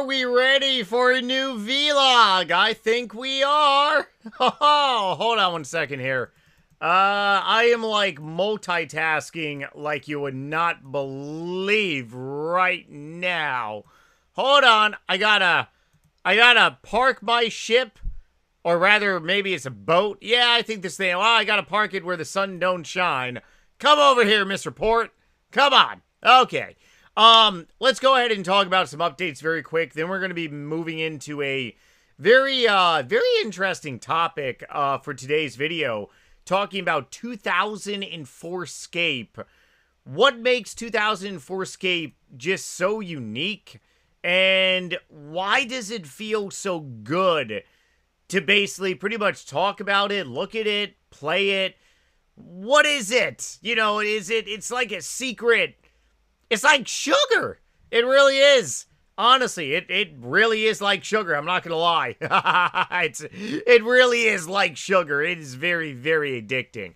Are we ready for a new vlog? I think we are. Oh, hold on one second here. I am like multitasking like you would not believe right now. Hold on, I gotta park my ship, or rather, maybe it's a boat. Yeah, I think this thing. Well, I gotta park it where the sun don't shine. Come over here, Mr. Port. Come on. Okay. Let's go ahead and talk about some updates very quick. Then we're going to be moving into a very interesting topic, for today's video, talking about 2004Scape. What makes 2004Scape just so unique, and why does it feel so good to basically pretty much talk about it, look at it, play it? What is it? You know, it's like a secret. It's like sugar. It really is. Honestly, it really is like sugar. I'm not going to lie. It really is like sugar. It is very, very addicting.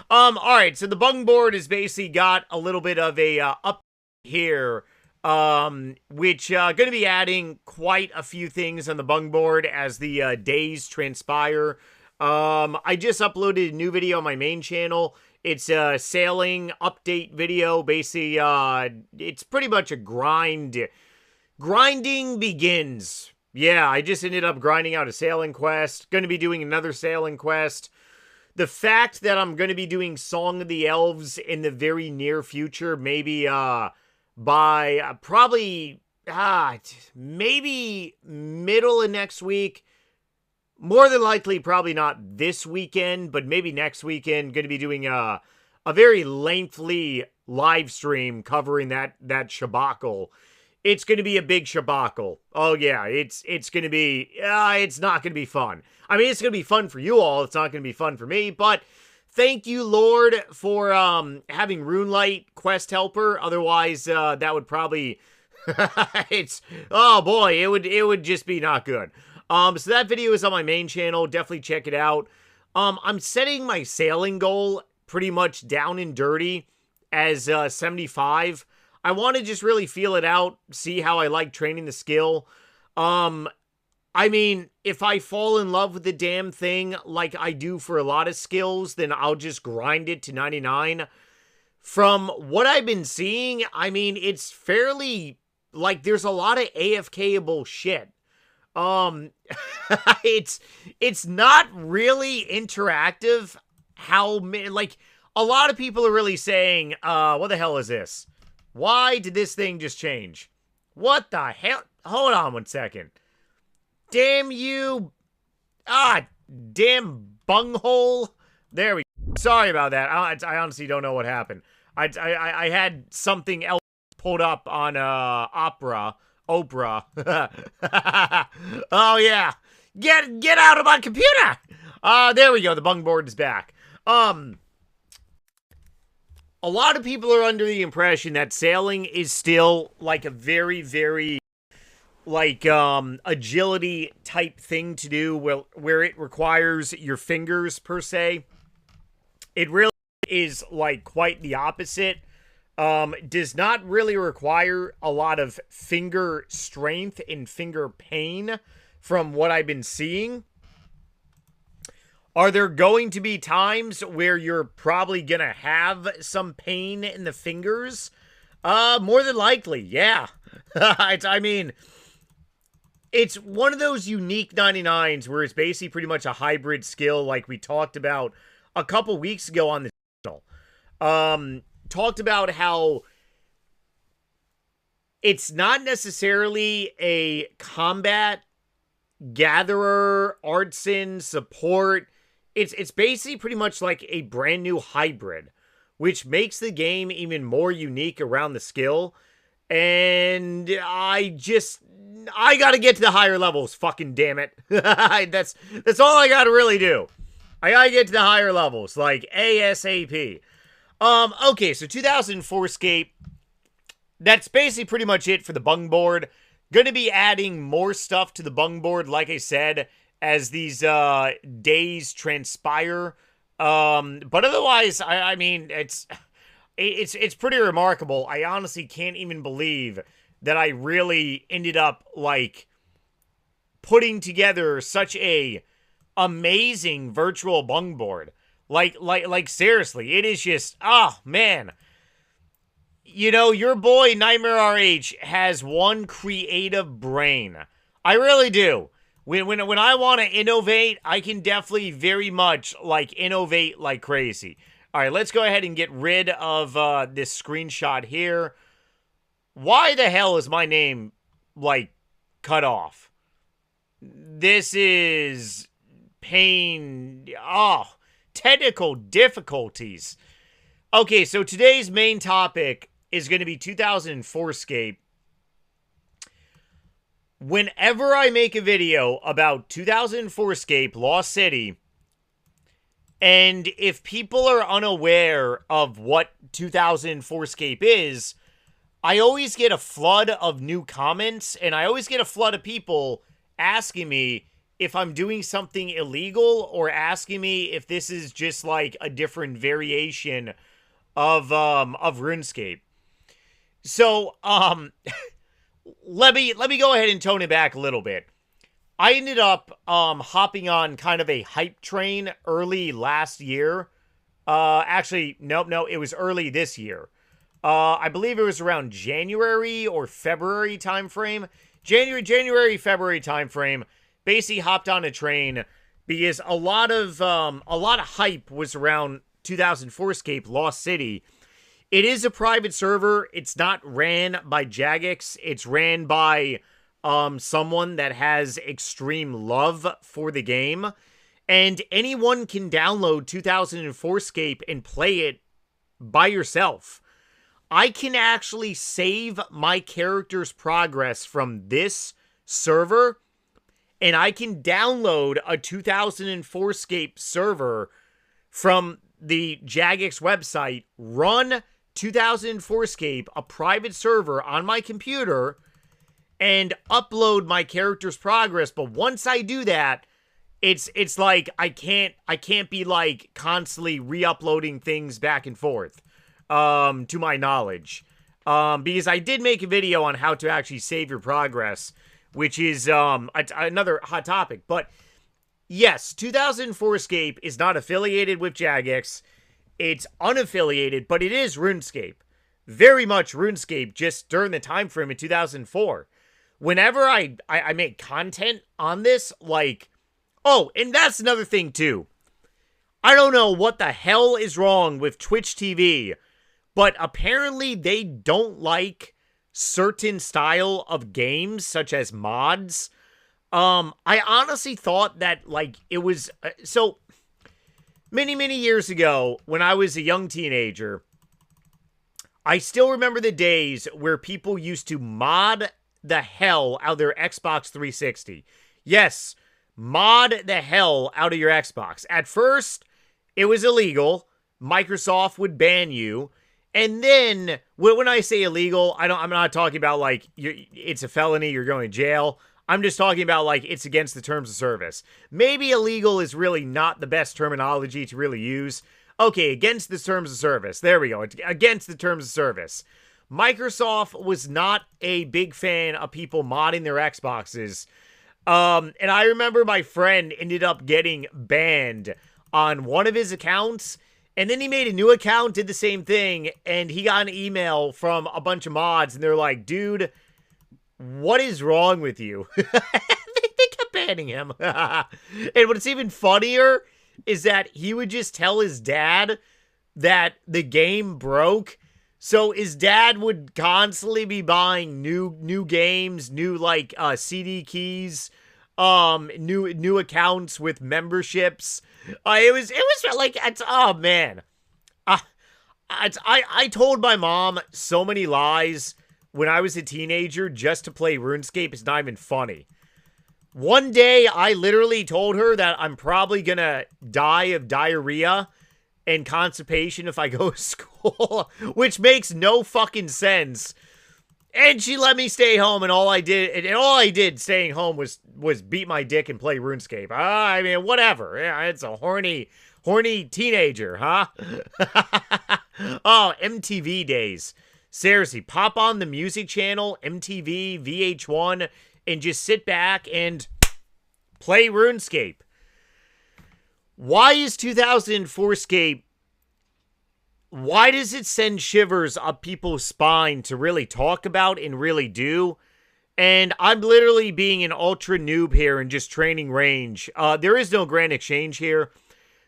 All right. So the bung board has basically got a little bit of a up here, which going to be adding quite a few things on the bung board as the days transpire. I just uploaded a new video on my main channel. It's a sailing update video. Basically, it's pretty much a grind. Grinding begins. Yeah, I just ended up grinding out a sailing quest. Going to be doing another sailing quest. The fact that I'm going to be doing Song of the Elves in the very near future, maybe by probably maybe middle of next week. More than likely, probably not this weekend, but maybe next weekend. Going to be doing a very lengthy live stream covering that shabacle. It's going to be a big shabacle. Oh yeah, it's going to be. It's not going to be fun. I mean, it's going to be fun for you all. It's not going to be fun for me. But thank you, Lord, for having Runelight Quest Helper. Otherwise, that would probably. Oh boy, it would just be not good. So that video is on my main channel. Definitely check it out. I'm setting my sailing goal pretty much down and dirty as 75. I want to just really feel it out, see how I like training the skill. I mean, if I fall in love with the damn thing like I do for a lot of skills, then I'll just grind it to 99. From what I've been seeing, I mean, it's fairly, like, there's a lot of AFK-able shit. It's not really interactive. Like, a lot of people are really saying, what the hell is this? Why did this thing just change? What the hell? Hold on one second. Damn you. Damn bunghole. There we go. Sorry about that. I honestly don't know what happened. I had something else pulled up on, Oprah. Oh yeah, get out of my computer. There we go. The bung board is back. A lot of people are under the impression that sailing is still like a very, very like agility type thing to do, where it requires your fingers per se. It really is like quite the opposite. Does not really require a lot of finger strength and finger pain from what I've been seeing. Are there going to be times where you're probably going to have some pain in the fingers? More than likely, yeah. I mean, it's one of those unique 99s where it's basically pretty much a hybrid skill like we talked about a couple weeks ago on the channel. Talked about how it's not necessarily a combat, gatherer, artisan, support. It's basically pretty much like a brand new hybrid, which makes the game even more unique around the skill. And I gotta get to the higher levels, fucking damn it. That's all I gotta really do. I gotta get to the higher levels, like ASAP. Okay, so 2004Scape, that's basically pretty much it for the bung board. Gonna be adding more stuff to the bung board, like I said, as these days transpire. But otherwise, I mean, it's pretty remarkable. I honestly can't even believe that I really ended up, like, putting together such a amazing virtual bung board. Like seriously, it is just, oh, man. You know, your boy Nightmare RH has one creative brain. I really do. When I want to innovate, I can definitely very much, like, innovate like crazy. All right, let's go ahead and get rid of this screenshot here. Why the hell is my name, like, cut off? This is pain. Oh, technical difficulties. Okay, so today's main topic is going to be 2004Scape. Whenever I make a video about 2004Scape Lost City, and if people are unaware of what 2004Scape is, I always get a flood of new comments, and I always get a flood of people asking me if I'm doing something illegal, or asking me if this is just like a different variation of RuneScape. So, let me go ahead and tone it back a little bit. I ended up hopping on kind of a hype train early last year. Actually, no, it was early this year. I believe it was around January or February timeframe. January, February timeframe. Basically hopped on a train because a lot of hype was around 2004Scape Lost City. It is a private server. It's not ran by Jagex. It's ran by someone that has extreme love for the game. And anyone can download 2004Scape and play it by yourself. I can actually save my character's progress from this server, and I can download a 2004Scape server from the Jagex website, run 2004Scape, a private server, on my computer, and upload my character's progress. But once I do that, it's like I can't be like constantly re-uploading things back and forth, to my knowledge, because I did make a video on how to actually save your progress, which is another hot topic. But yes, 2004Scape is not affiliated with Jagex. It's unaffiliated, but it is RuneScape. Very much RuneScape, just during the time frame in 2004. Whenever I make content on this, like... Oh, and that's another thing, too. I don't know what the hell is wrong with Twitch TV, but apparently they don't like certain style of games, such as mods. I honestly thought that, like, it was... so... Many years ago, when I was a young teenager, I still remember the days where people used to mod the hell out of their Xbox 360. Yes, mod the hell out of your Xbox. At first, it was illegal. Microsoft would ban you. And then, when I say illegal, I'm not talking about, like, it's a felony, you're going to jail. I'm just talking about, like, it's against the terms of service. Maybe illegal is really not the best terminology to really use. Okay, against the terms of service. There we go. Against the terms of service. Microsoft was not a big fan of people modding their Xboxes. And I remember my friend ended up getting banned on one of his accounts. And then he made a new account, did the same thing. And he got an email from a bunch of mods. And they're like, dude... what is wrong with you? They kept banning him. And what's even funnier is that he would just tell his dad that the game broke. So his dad would constantly be buying new games, new like CD keys, new accounts with memberships. It was like, oh man. I told my mom so many lies when I was a teenager just to play RuneScape. It's not even funny. One day, I literally told her that I'm probably gonna die of diarrhea and constipation if I go to school, which makes no fucking sense. And she let me stay home, and all I did staying home was beat my dick and play RuneScape. I mean, whatever. Yeah, it's a horny teenager, huh? Oh, MTV days. Seriously, pop on the music channel, MTV, VH1, and just sit back and play RuneScape. Why is 2004Scape, why does it send shivers up people's spine to really talk about and really do? And I'm literally being an ultra noob here and just training range. There is no grand exchange here.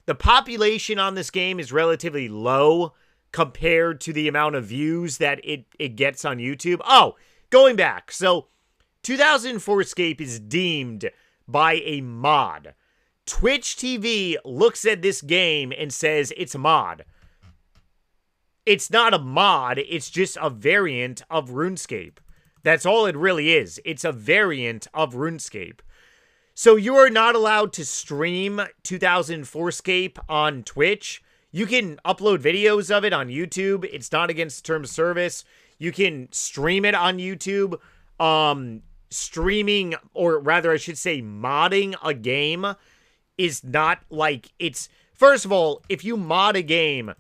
The population on this game is relatively low compared to the amount of views that it gets on YouTube. Oh, going back. So, 2004Scape is deemed by a mod. Twitch TV looks at this game and says it's a mod. It's not a mod, it's just a variant of RuneScape. That's all it really is. It's a variant of RuneScape. So you are not allowed to stream 2004Scape on Twitch. You can upload videos of it on YouTube. It's not against the terms of service. You can stream it on YouTube. Streaming, or rather I should say modding a game is not like it's... First of all, if you mod a game,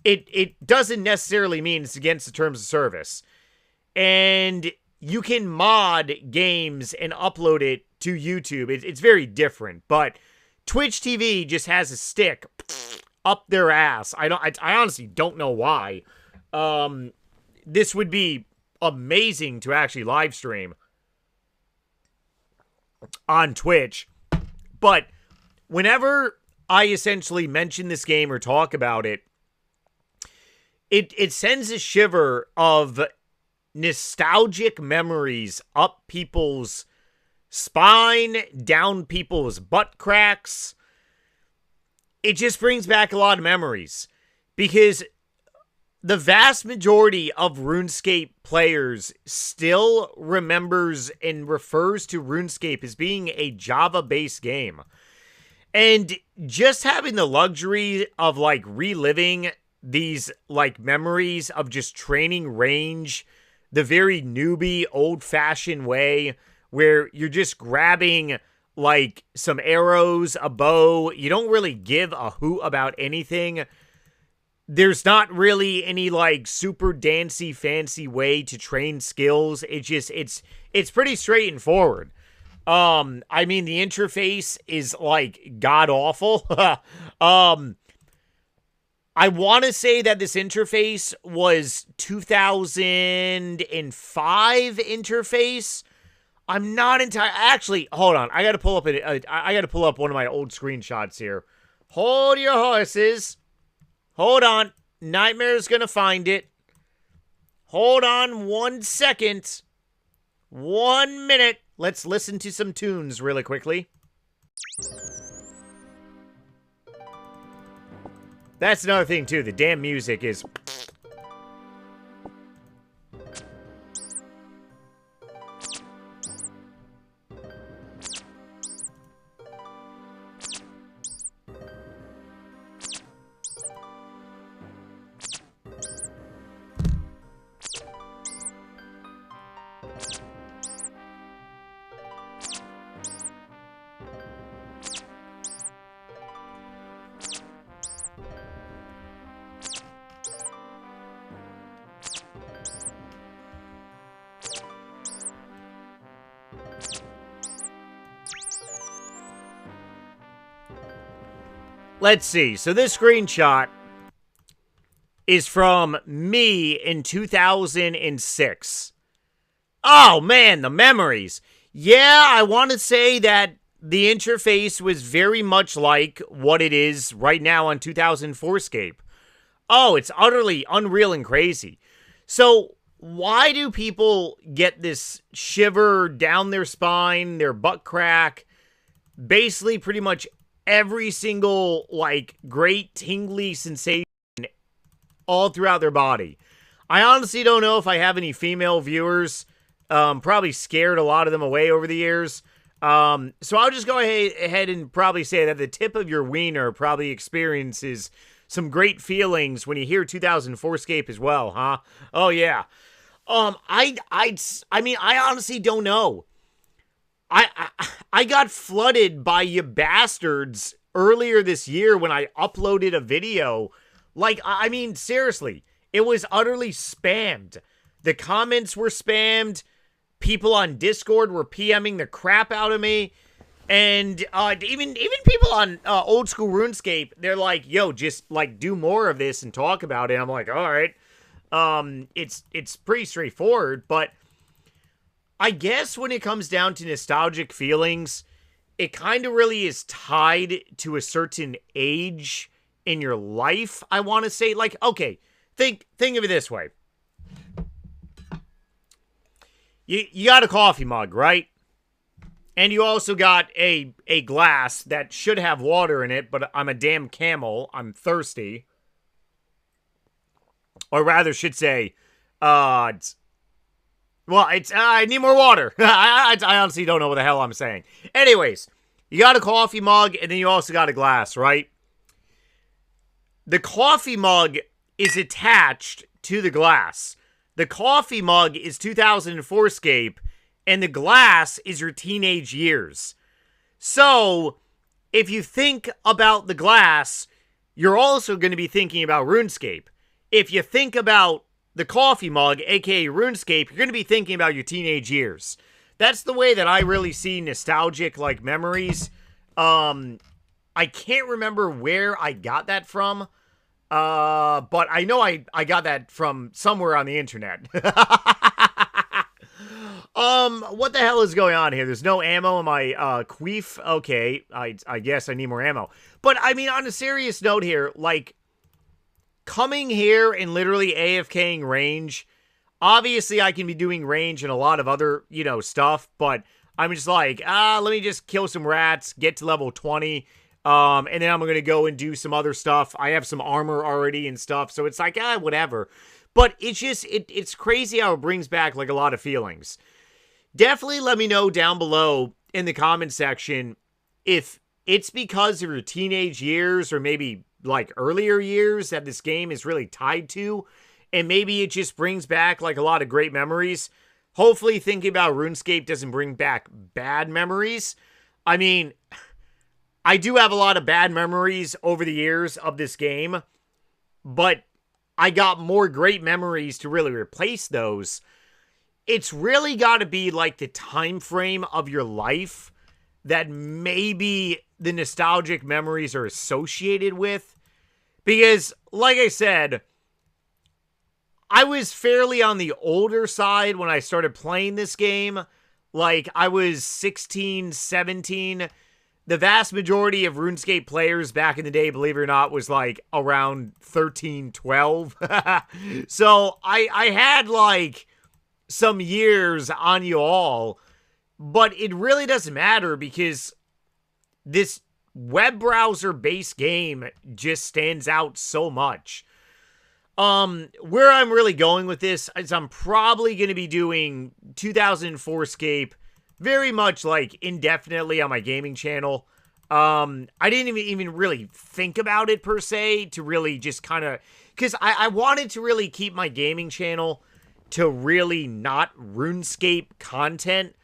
it doesn't necessarily mean it's against the terms of service. And you can mod games and upload it to YouTube. It's very different, but Twitch TV just has a stick up their ass. I honestly don't know why. This would be amazing to actually live stream on Twitch, but whenever I essentially mention this game or talk about it, it sends a shiver of nostalgic memories up people's spine, down people's butt cracks. It just brings back a lot of memories because the vast majority of RuneScape players still remembers and refers to RuneScape as being a Java-based game. And just having the luxury of like reliving these like memories of just training range the very newbie, old-fashioned way where you're just grabbing, like, some arrows, a bow. You don't really give a hoot about anything. There's not really any, like, super dancy, fancy way to train skills. It's pretty straightforward. I mean, the interface is, like, god-awful. I want to say that this interface was 2005 interface. I'm not entirely... Actually, hold on. I got to pull up one of my old screenshots here. Hold your horses. Hold on. Nightmare's going to find it. Hold on 1 second. 1 minute. Let's listen to some tunes really quickly. That's another thing, too. The damn music is... Let's see. So this screenshot is from me in 2006. Oh, man, the memories. Yeah, I want to say that the interface was very much like what it is right now on 2004Scape. Oh, it's utterly unreal and crazy. So why do people get this shiver down their spine, their butt crack, basically pretty much every single, like, great tingly sensation all throughout their body? I honestly don't know if I have any female viewers. Probably scared a lot of them away over the years. So I'll just go ahead and probably say that the tip of your wiener probably experiences some great feelings when you hear 2004Scape as well, huh? Oh, yeah. I mean, I honestly don't know. I got flooded by you bastards earlier this year when I uploaded a video. Like, I mean, seriously, It was utterly spammed. The comments were spammed. People on Discord were PMing the crap out of me. And even people on old school RuneScape, they're like, yo, just like do more of this and talk about it. I'm like, all right. It's pretty straightforward, but I guess when it comes down to nostalgic feelings, it kind of really is tied to a certain age in your life, I want to say. Like, okay, think of it this way. You got a coffee mug, right? And you also got a glass that should have water in it, but I'm a damn camel. I'm thirsty. Or rather, should say, I need more water. I honestly don't know what the hell I'm saying. Anyways, you got a coffee mug, and then you also got a glass, right? The coffee mug is attached to the glass. The coffee mug is 2004Scape, and the glass is your teenage years. So, if you think about the glass, you're also going to be thinking about RuneScape. If you think about the coffee mug, aka RuneScape, you're going to be thinking about your teenage years. That's the way that I really see nostalgic, like, memories. I can't remember where I got that from. But I know I got that from somewhere on the internet. What the hell is going on here? There's no ammo in my, queef. Okay, I guess I need more ammo. But, I mean, on a serious note here, like, coming here and literally AFKing range, obviously I can be doing range and a lot of other, stuff, but I'm just like, let me just kill some rats, get to level 20, and then I'm going to go and do some other stuff. I have some armor already and stuff, so it's like, whatever. But it's just, it's crazy how it brings back, like, a lot of feelings. Definitely let me know down below in the comment section if it's because of your teenage years or maybe, like, earlier years that this game is really tied to, and maybe it just brings back, like, a lot of great memories. Hopefully thinking about RuneScape doesn't bring back bad memories. I mean, I do have a lot of bad memories over the years of this game, but I got more great memories to really replace those. It's really got to be like the time frame of your life that maybe the nostalgic memories are associated with. Because, like I said, I was fairly on the older side when I started playing this game. Like, I was 16, 17. The vast majority of RuneScape players back in the day, believe it or not, was like around 13, 12. So I had like some years on you all, but it really doesn't matter because this web browser based game just stands out so much. Where I'm really going with this is I'm probably going to be doing 2004Scape very much like indefinitely on my gaming channel. I didn't even really think about it per se to really just kind of, because I wanted to really keep my gaming channel to really not RuneScape content.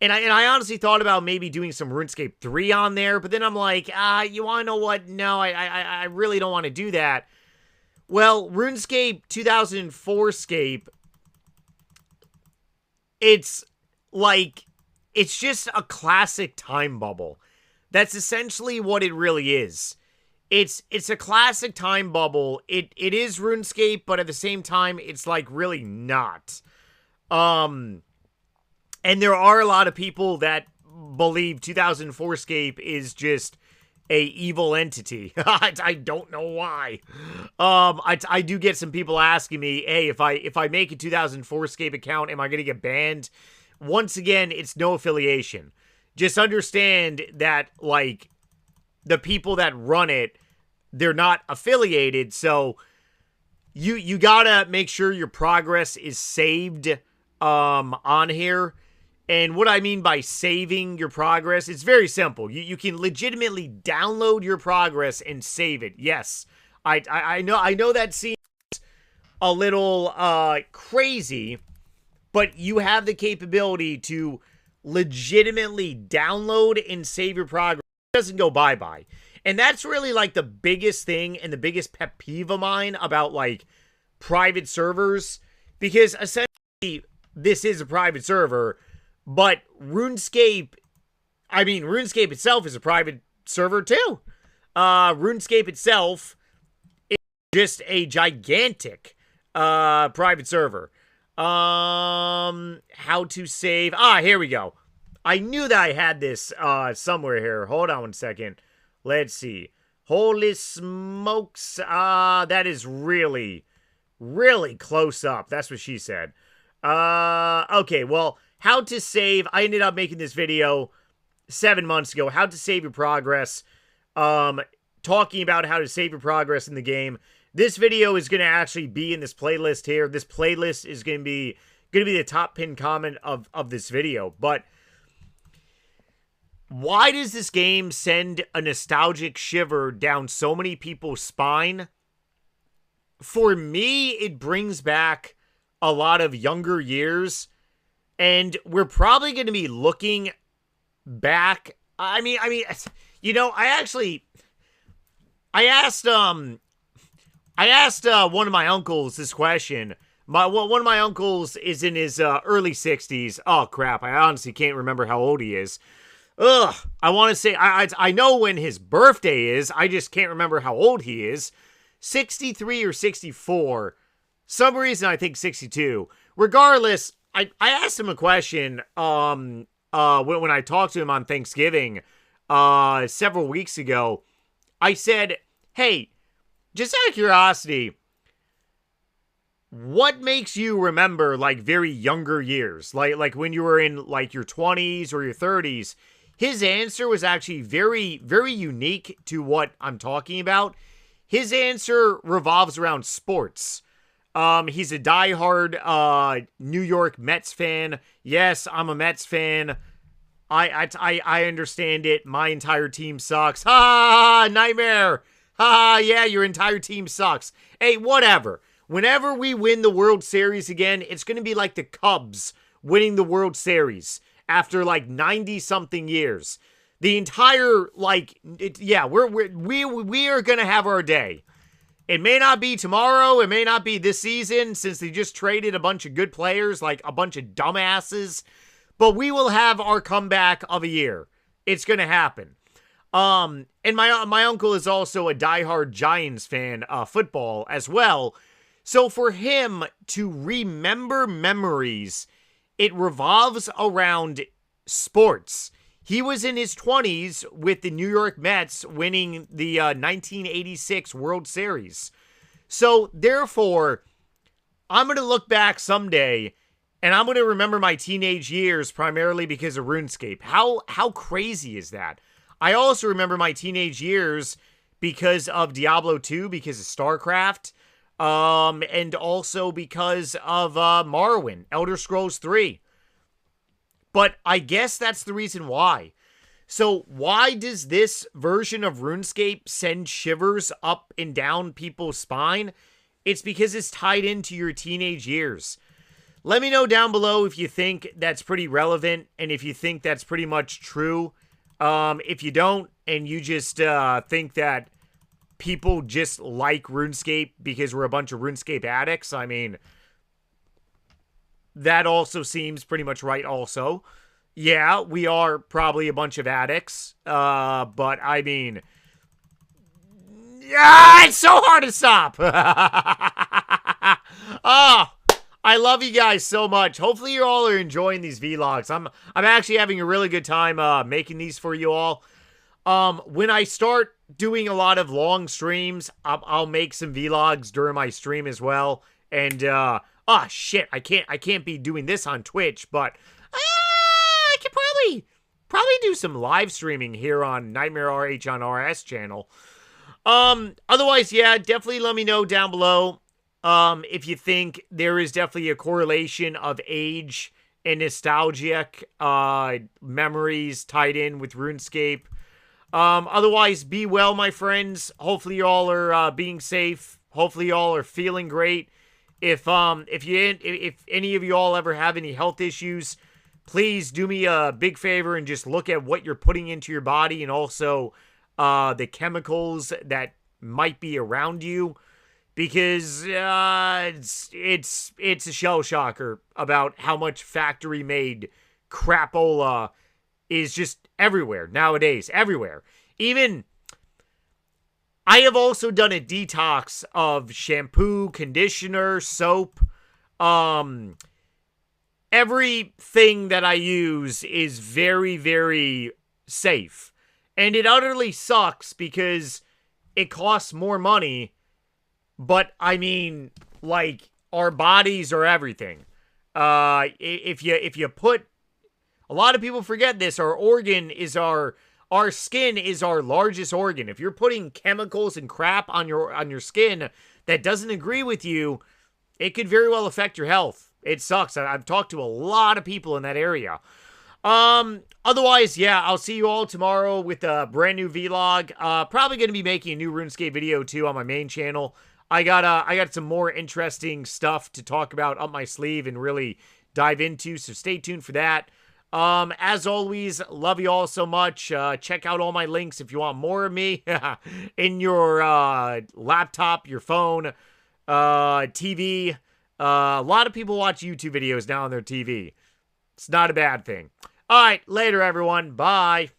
And I honestly thought about maybe doing some RuneScape 3 on there, but then I'm like, you want to know what? No, I really don't want to do that. Well, RuneScape 2004Scape, it's like, it's just a classic time bubble. That's essentially what it really is. It's a classic time bubble. It is RuneScape, but at the same time, it's like really not. And there are a lot of people that believe 2004Scape is just a evil entity. I don't know why. I do get some people asking me, hey, if I make a 2004Scape account, am I going to get banned? Once again, it's no affiliation. Just understand that, like, the people that run it, they're not affiliated, so you gotta make sure your progress is saved on here. And what I mean by saving your progress, it's very simple. You can legitimately download your progress and save it. Yes, I know that seems a little crazy, but you have the capability to legitimately download and save your progress. It doesn't go bye-bye. And that's really like the biggest thing and the biggest pet peeve of mine about like private servers, because essentially this is a private server, but RuneScape itself is a private server too. RuneScape itself is just a gigantic private server. How to save. Here we go. I knew that I had this somewhere here. Hold on 1 second. Let's see. Holy smokes. That is really, really close up. That's what she said. Okay, well, how to save. I ended up making this video 7 months ago. How to save your progress. Talking about how to save your progress in the game. This video is going to actually be in this playlist here. This playlist is going to be the top pinned comment of this video. But why does this game send a nostalgic shiver down so many people's spine? For me, it brings back a lot of younger years, and we're probably going to be looking back. I mean, you know, I asked one of my uncles this question. One of my uncles is in his early 60s. Oh crap! I honestly can't remember how old he is. Ugh, I want to say, I know when his birthday is, I just can't remember how old he is. 63 or 64. Some reason I think 62. Regardless, I asked him a question when I talked to him on Thanksgiving several weeks ago. I said, hey, just out of curiosity, what makes you remember, like, very younger years? Like when you were in, like, your 20s or your 30s? His answer was actually very, very unique to what I'm talking about. His answer revolves around sports. He's a diehard New York Mets fan. Yes, I'm a Mets fan. I understand it. My entire team sucks. Ha! Nightmare. Ha! Yeah, your entire team sucks. Hey, whatever. Whenever we win the World Series again, it's going to be like the Cubs winning the World Series after like 90-something years. The entire, like, we are going to have our day. It may not be tomorrow. It may not be this season, since they just traded a bunch of good players, like a bunch of dumbasses. But we will have our comeback of a year. It's going to happen. And my uncle is also a diehard Giants fan, football as well. So for him to remember memories, it revolves around sports. He was in his 20s with the New York Mets winning the 1986 World Series. So therefore, I'm going to look back someday and I'm going to remember my teenage years primarily because of RuneScape. How crazy is that? I also remember my teenage years because of Diablo 2, because of StarCraft, and also because of Morrowind, Elder Scrolls 3. But I guess that's the reason why. So why does this version of RuneScape send shivers up and down people's spine? It's because it's tied into your teenage years. Let me know down below if you think that's pretty relevant and if you think that's pretty much true. If you don't, and you just think that people just like RuneScape because we're a bunch of RuneScape addicts, I mean, that also seems pretty much right also. Yeah, we are probably a bunch of addicts, but I mean, yeah, it's so hard to stop. Oh, I love you guys so much. Hopefully you all are enjoying these vlogs. I'm actually having a really good time making these for you all. When I start doing a lot of long streams, I'll make some vlogs during my stream as well. And oh shit, I can't be doing this on Twitch, but I could probably do some live streaming here on Nightmare RH on RS channel. Otherwise, yeah, definitely let me know down below if you think there is definitely a correlation of age and nostalgic memories tied in with RuneScape. Otherwise, be well, my friends. Hopefully you all are being safe. Hopefully you all are feeling great. If any of you all ever have any health issues, please do me a big favor and just look at what you're putting into your body and also the chemicals that might be around you. because it's a shell shocker about how much factory made crapola is just everywhere nowadays. Everywhere. Even I have also done a detox of shampoo, conditioner, soap. Everything that I use is very, very safe. And it utterly sucks because it costs more money. But, I mean, like, our bodies are everything. If you put... A lot of people forget this. Our skin is our largest organ. If you're putting chemicals and crap on your skin that doesn't agree with you, it could very well affect your health. It sucks. I've talked to a lot of people in that area. Otherwise, yeah, I'll see you all tomorrow with a brand new vlog. Probably going to be making a new RuneScape video too on my main channel. I got some more interesting stuff to talk about up my sleeve and really dive into, so stay tuned for that. As always, love you all so much. Check out all my links if you want more of me in your laptop, your phone, TV. A lot of people watch YouTube videos now on their TV. It's not a bad thing. All right, later, everyone. Bye.